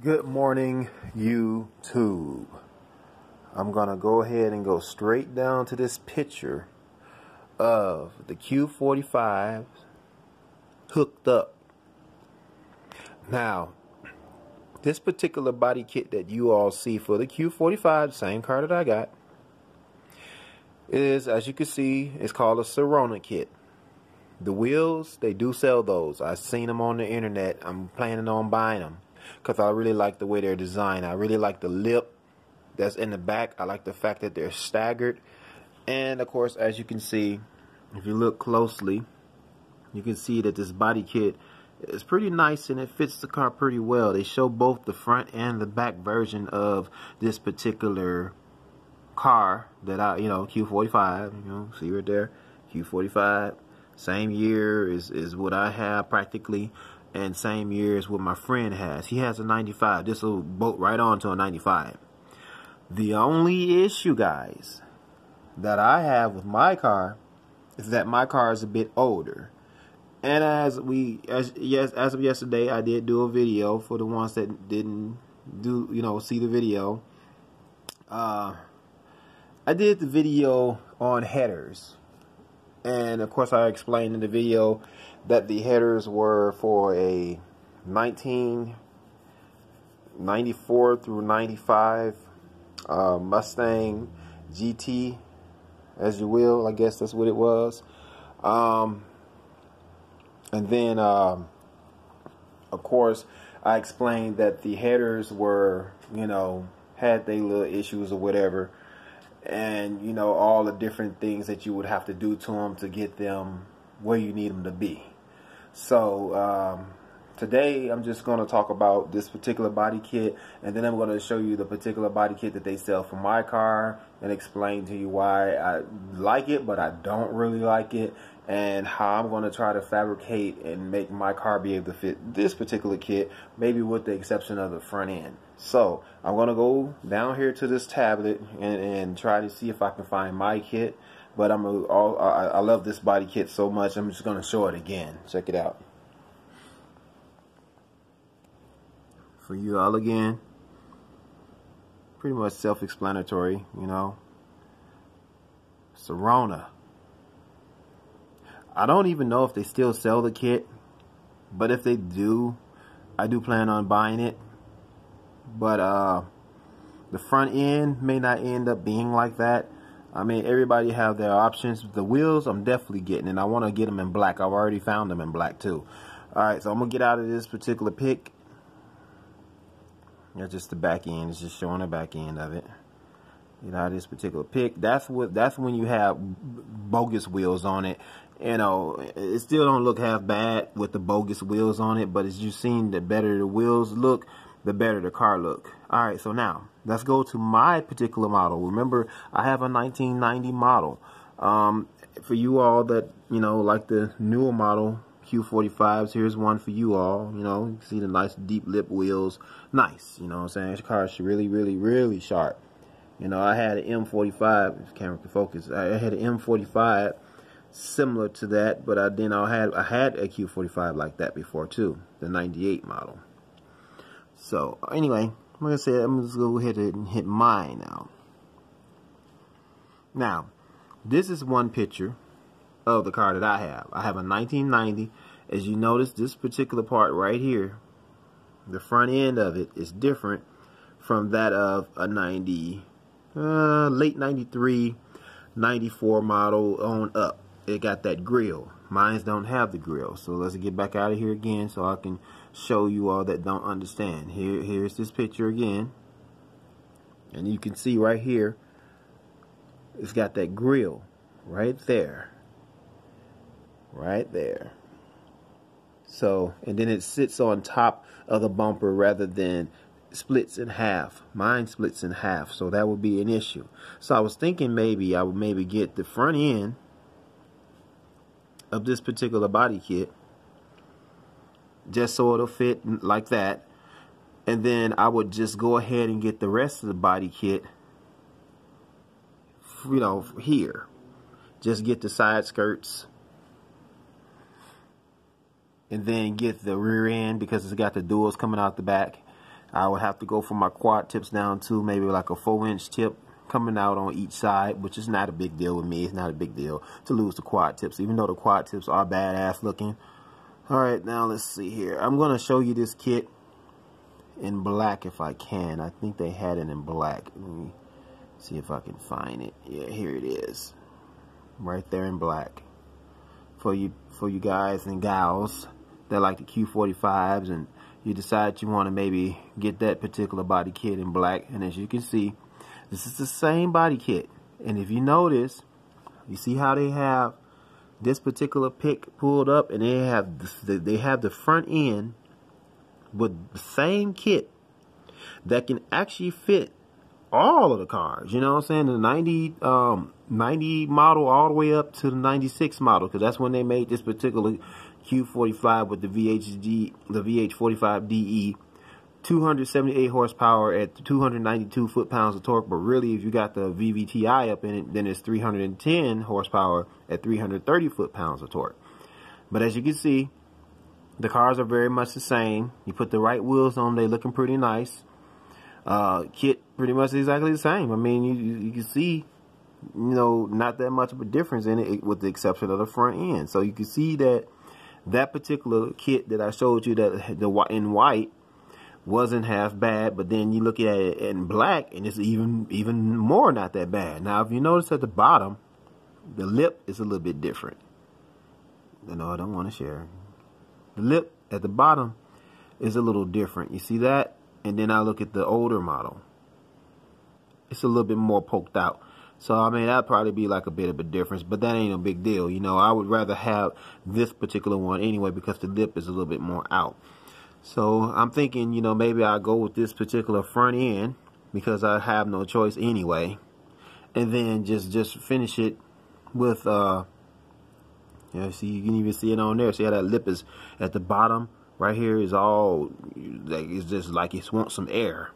Good morning, YouTube. I'm gonna go ahead and go straight down to this picture of the Q45 hooked up. Now, this particular body kit that you all see for the Q45, same car that I got, is, as you can see, it's called a Sirona kit. The wheels, they do sell those. I've seen them on the internet. I'm planning on buying them because I really like the way they're designed. I really like the lip that's in the back. I like the fact that they're staggered. And of course, as you can see, if you look closely, you can see that this body kit is pretty nice and it fits the car pretty well. They show both the front and the back version of this particular car that Q45, see right there, Q45. Same year is what I have practically, and same year as what my friend has. He has a 95. This will bolt right on to a 95. The only issue, guys, that I have with my car is that my car is a bit older. And as of yesterday, I did do a video for the ones that didn't see the video. I did the video on headers. And of course I explained in the video that the headers were for a 1994 through 95 Mustang GT, as you will, I guess that's what it was. And then of course I explained that the headers were, had their little issues or whatever. And all the different things that you would have to do to them to get them where you need them to be. So today I'm just going to talk about this particular body kit, and then I'm going to show you the particular body kit that they sell for my car and explain to you why I like it but I don't really like it, and how I'm going to try to fabricate and make my car be able to fit this particular kit, maybe with the exception of the front end. So I'm going to go down here to this tablet and try to see if I can find my kit. But I love this body kit so much, I'm just going to show it again. Check it out. For you all again, pretty much self-explanatory, Sirona. I don't even know if they still sell the kit, but if they do, I do plan on buying it. But the front end may not end up being like that. I mean, everybody have their options. The wheels I'm definitely getting, and I want to get them in black. I've already found them in black too. Alright, so I'm going to get out of this particular pic. That's just the back end. It's just showing the back end of it. Get out of this particular pic. That's when you have bogus wheels on it. It still don't look half bad with the bogus wheels on it, but as you've seen, the better the wheels look, the better the car look. Alright, so now let's go to my particular model. Remember, I have a 1990 model. For you all that like the newer model Q45s, here's one for you all. You can see the nice deep lip wheels. Nice, what I'm saying? This car is really, really, really sharp. I had an M45, if camera can focus. I had an M45 similar to that, but I had a Q45 like that before too, the 98 model. So anyway, like I said, I'm just gonna go ahead and hit mine now. Now, this is one picture of the car that I have. I have a 1990. As you notice, this particular part right here, the front end of it is different from that of a late 93, 94 model on up. It got that grill. Mines don't have the grill. So let's get back out of here again so I can show you all that don't understand. Here's this picture again. And you can see right here, it's got that grill right there. Right there. So, and then it sits on top of the bumper rather than splits in half. Mine splits in half, so that would be an issue. So I was thinking maybe I would get the front end of this particular body kit just so it'll fit like that, and then I would just go ahead and get the rest of the body kit here. Just get the side skirts and then get the rear end because it's got the duals coming out the back. I would have to go for my quad tips down to maybe like a 4-inch tip coming out on each side, which is not a big deal with me. It's not a big deal to lose the quad tips, even though the quad tips are badass looking. All right, now let's see here. I'm going to show you this kit in black if I can. I think they had it in black. Let me see if I can find it. Yeah, here it is. Right there in black. For you guys and gals that like the Q45s and you decide you want to maybe get that particular body kit in black. And as you can see, this is the same body kit. And if you notice, you see how they have this particular pick pulled up, and they have the front end with the same kit that can actually fit all of the cars. You know what I'm saying? The 90 model all the way up to the 96 model, because that's when they made this particular Q45 with the VH45DE. 278 horsepower at 292 foot-pounds of torque, but really if you got the VVTi up in it, then it's 310 horsepower at 330 foot-pounds of torque. But as you can see, the cars are very much the same. You put the right wheels on, they looking pretty nice. Kit pretty much exactly the same. I mean, you can see, you know, not that much of a difference in it, with the exception of the front end. So you can see that that particular kit that I showed you, that in white, wasn't half bad, but then you look at it in black and it's even more not that bad. Now if you notice at the bottom, the lip is a little bit different. No, I don't want to share. The lip at the bottom is a little different. You see that? And then I look at the older model. It's a little bit more poked out. So I mean, that'd probably be like a bit of a difference, but that ain't a big deal. You know, I would rather have this particular one anyway because the lip is a little bit more out. So I'm thinking, you know, maybe I'll go with this particular front end because I have no choice anyway. And then just finish it with, yeah, see, you can even see it on there. See how that lip is at the bottom? Right here is all, like, it's just like it wants some air.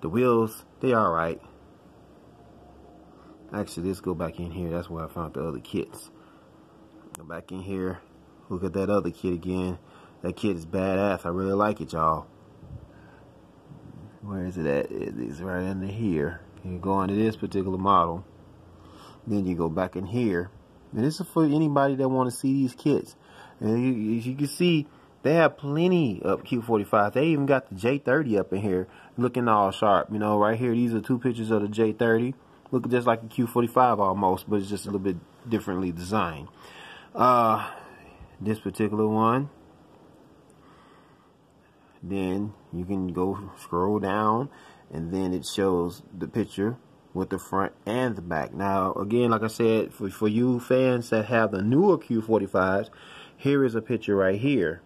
The wheels, they all right. Actually, let's go back in here. That's where I found the other kits. Go back in here. Look at that other kit again. That kit is badass. I really like it, y'all. Where is it at? It's right under here. You go into this particular model. Then you go back in here. And this is for anybody that want to see these kits. And as you can see, they have plenty of Q45. They even got the J30 up in here looking all sharp. You know, right here, these are two pictures of the J30. Look just like a Q45 almost, but it's just a little bit differently designed. This particular one. Then you can go scroll down and then it shows the picture with the front and the back. Now again, like I said, for you fans that have the newer Q45s, here is a picture right here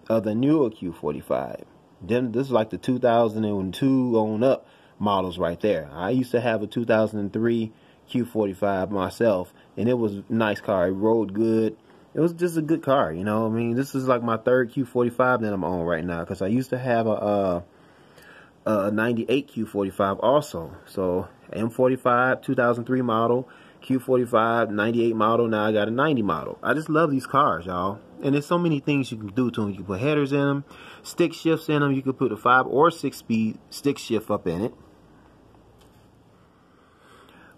of the newer Q45. Then this is like the 2002 on up models right there. I used to have a 2003 Q45 myself, and it was a nice car. It rode good. It was just a good car, you know. I mean, this is like my third Q45 that I'm on right now, because I used to have a 98 Q45 also. So M45 2003 model, Q45 98 model. Now I got a 90 model. I just love these cars, y'all. And there's so many things you can do to them. You can put headers in them, stick shifts in them. You can put a 5 or 6 speed stick shift up in it.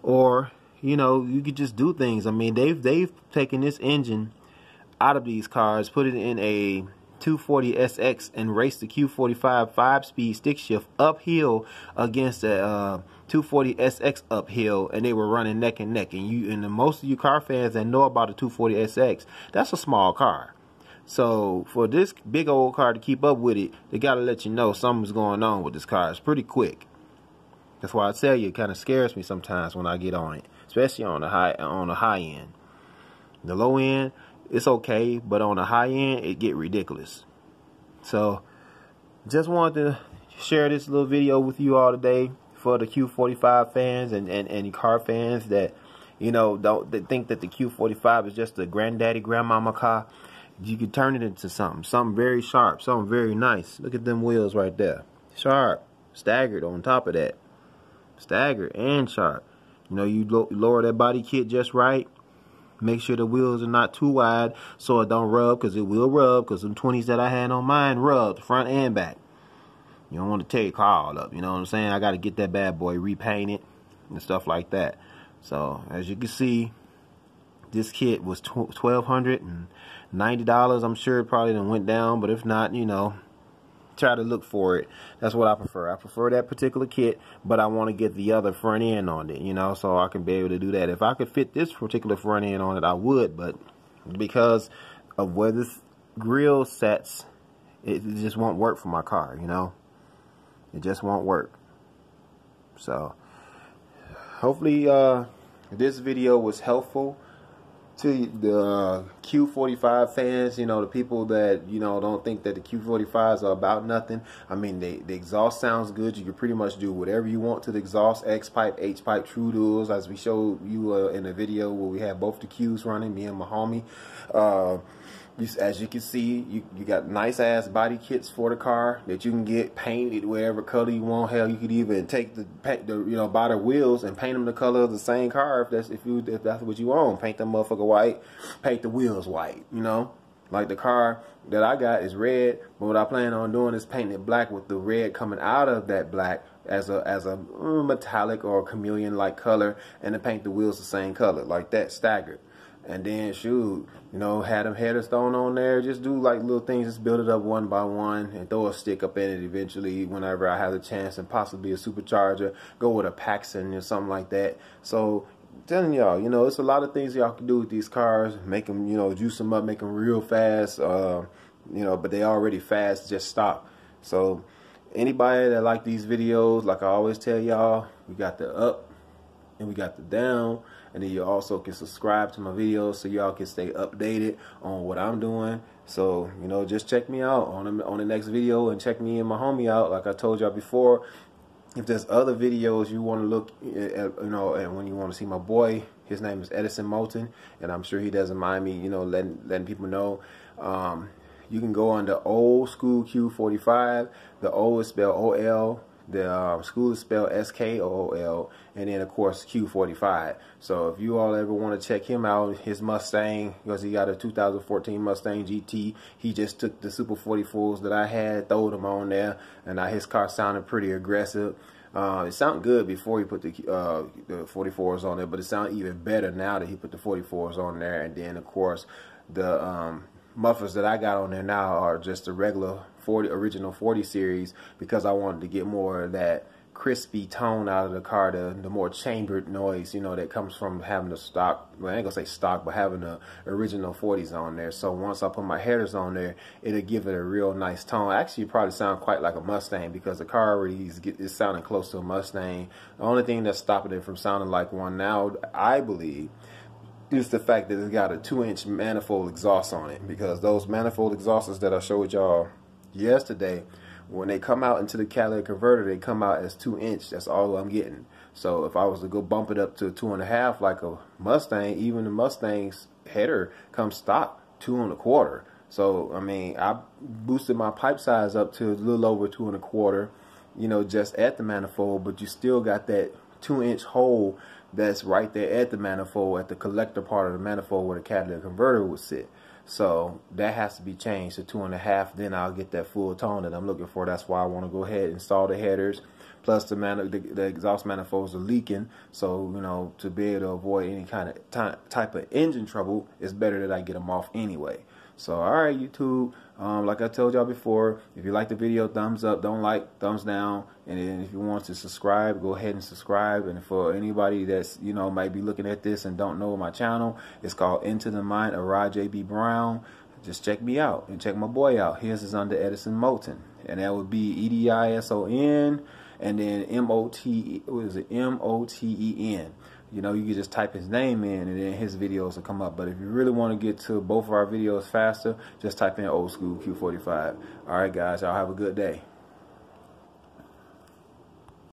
Or, you know, you could just do things. I mean, they've taken this engine out of these cars, put it in a 240SX and raced the Q45 5-speed stick shift uphill against a 240SX uphill, and they were running neck and neck. And most of you car fans that know about the 240SX, that's a small car. So for this big old car to keep up with it, they gotta let you know something's going on with this car. It's pretty quick. That's why I tell you, it kind of scares me sometimes when I get on it, especially on the high end. The low end, it's okay, but on the high end, it get ridiculous. So just wanted to share this little video with you all today for the Q45 fans and car fans that, you know, that think that the Q45 is just a granddaddy grandmama car. You can turn it into something very sharp, something very nice. Look at them wheels right there, sharp, staggered on top of that, staggered and sharp. You know, you lower that body kit just right. Make sure the wheels are not too wide so it don't rub, because it will rub, because them 20s that I had on mine rubbed front and back. You don't want to tear your car all up. You know what I'm saying? I got to get that bad boy repainted and stuff like that. So as you can see, this kit was $1,290. I'm sure it probably done went down, but if not, you know, try to look for it. That's what I prefer. I prefer that particular kit, but I want to get the other front end on it, you know, so I can be able to do that. If I could fit this particular front end on it, I would, but because of where this grill sets, it just won't work for my car, you know. It just won't work. So hopefully this video was helpful to the Q45 fans, you know, the people that, you know, don't think that the Q45s are about nothing. I mean, the exhaust sounds good. You can pretty much do whatever you want to the exhaust, X-pipe, H-pipe, true duals, as we showed you in the video where we had both the Qs running, me and my homie. As you can see, you got nice ass body kits for the car that you can get painted whatever color you want. Hell, you could even take the you know, buy the wheels and paint them the color of the same car if that's what you own. Paint them motherfucker white, paint the wheels white. You know, like the car that I got is red, but what I plan on doing is painting it black with the red coming out of that black as a metallic or chameleon like color, and to paint the wheels the same color like that, staggered. And then shoot, you know, had them headers thrown on there. Just do like little things, just build it up one by one and throw a stick up in it eventually whenever I have the chance, and possibly a supercharger. Go with a Paxton or something like that. So telling y'all, you know, it's a lot of things y'all can do with these cars. Make them, you know, juice them up, make them real fast. You know, but they already fast, just stop. So anybody that like these videos, like I always tell y'all, we got the up and we got the down. And then you also can subscribe to my videos so y'all can stay updated on what I'm doing. So, you know, just check me out on the next video, and check me and my homie out. Like I told y'all before, if there's other videos you want to look at, you know, and when you want to see my boy, his name is Edison Moulton, and I'm sure he doesn't mind me, you know, letting people know. You can go under Old School Q45. The O is spelled O-L. The school is spelled S-K-O-O-L, and then of course Q45. So if you all ever want to check him out, his Mustang, because he got a 2014 Mustang GT, he just took the Super 44s that I had, throwed them on there, and his car sounded pretty aggressive. It sounded good before he put the 44s on there, but it sounds even better now that he put the 44s on there. And then of course the mufflers that I got on there now are just the regular original 40 series, because I wanted to get more of that crispy tone out of the car, the more chambered noise, you know, that comes from having the stock, well, I ain't gonna say stock, but having the original 40s on there. So once I put my headers on there, it'll give it a real nice tone. Actually, it probably sound quite like a Mustang, because the car already is sounding close to a Mustang. The only thing that's stopping it from sounding like one now, I believe, is the fact that it's got a 2-inch manifold exhaust on it, because those manifold exhausts that I showed y'all yesterday, when they come out into the catalytic converter, they come out as 2-inch. That's all I'm getting. So if I was to go bump it up to 2.5 like a Mustang, even the Mustang's header comes stock 2 1/4. So I mean, I boosted my pipe size up to a little over 2 1/4, you know, just at the manifold, but you still got that 2-inch hole that's right there at the manifold, at the collector part of the manifold where the catalytic converter would sit. So that has to be changed to 2.5. Then I'll get that full tone that I'm looking for. That's why I want to go ahead and install the headers. Plus the exhaust manifolds are leaking. So, you know, to be able to avoid any kind of type of engine trouble, it's better that I get them off anyway. So, all right, YouTube. Like I told y'all before, if you like the video, thumbs up. Don't like, thumbs down. And then if you want to subscribe, go ahead and subscribe. And for anybody that's, you know, might be looking at this and don't know my channel, it's called Into the Mind of Rod J.B. Brown. Just check me out and check my boy out. His is under Edison Moulton. And that would be EDISON and then M-O-T-E-N. You know, you can just type his name in and then his videos will come up. But if you really want to get to both of our videos faster, just type in Old School Q45. All right, guys, y'all have a good day.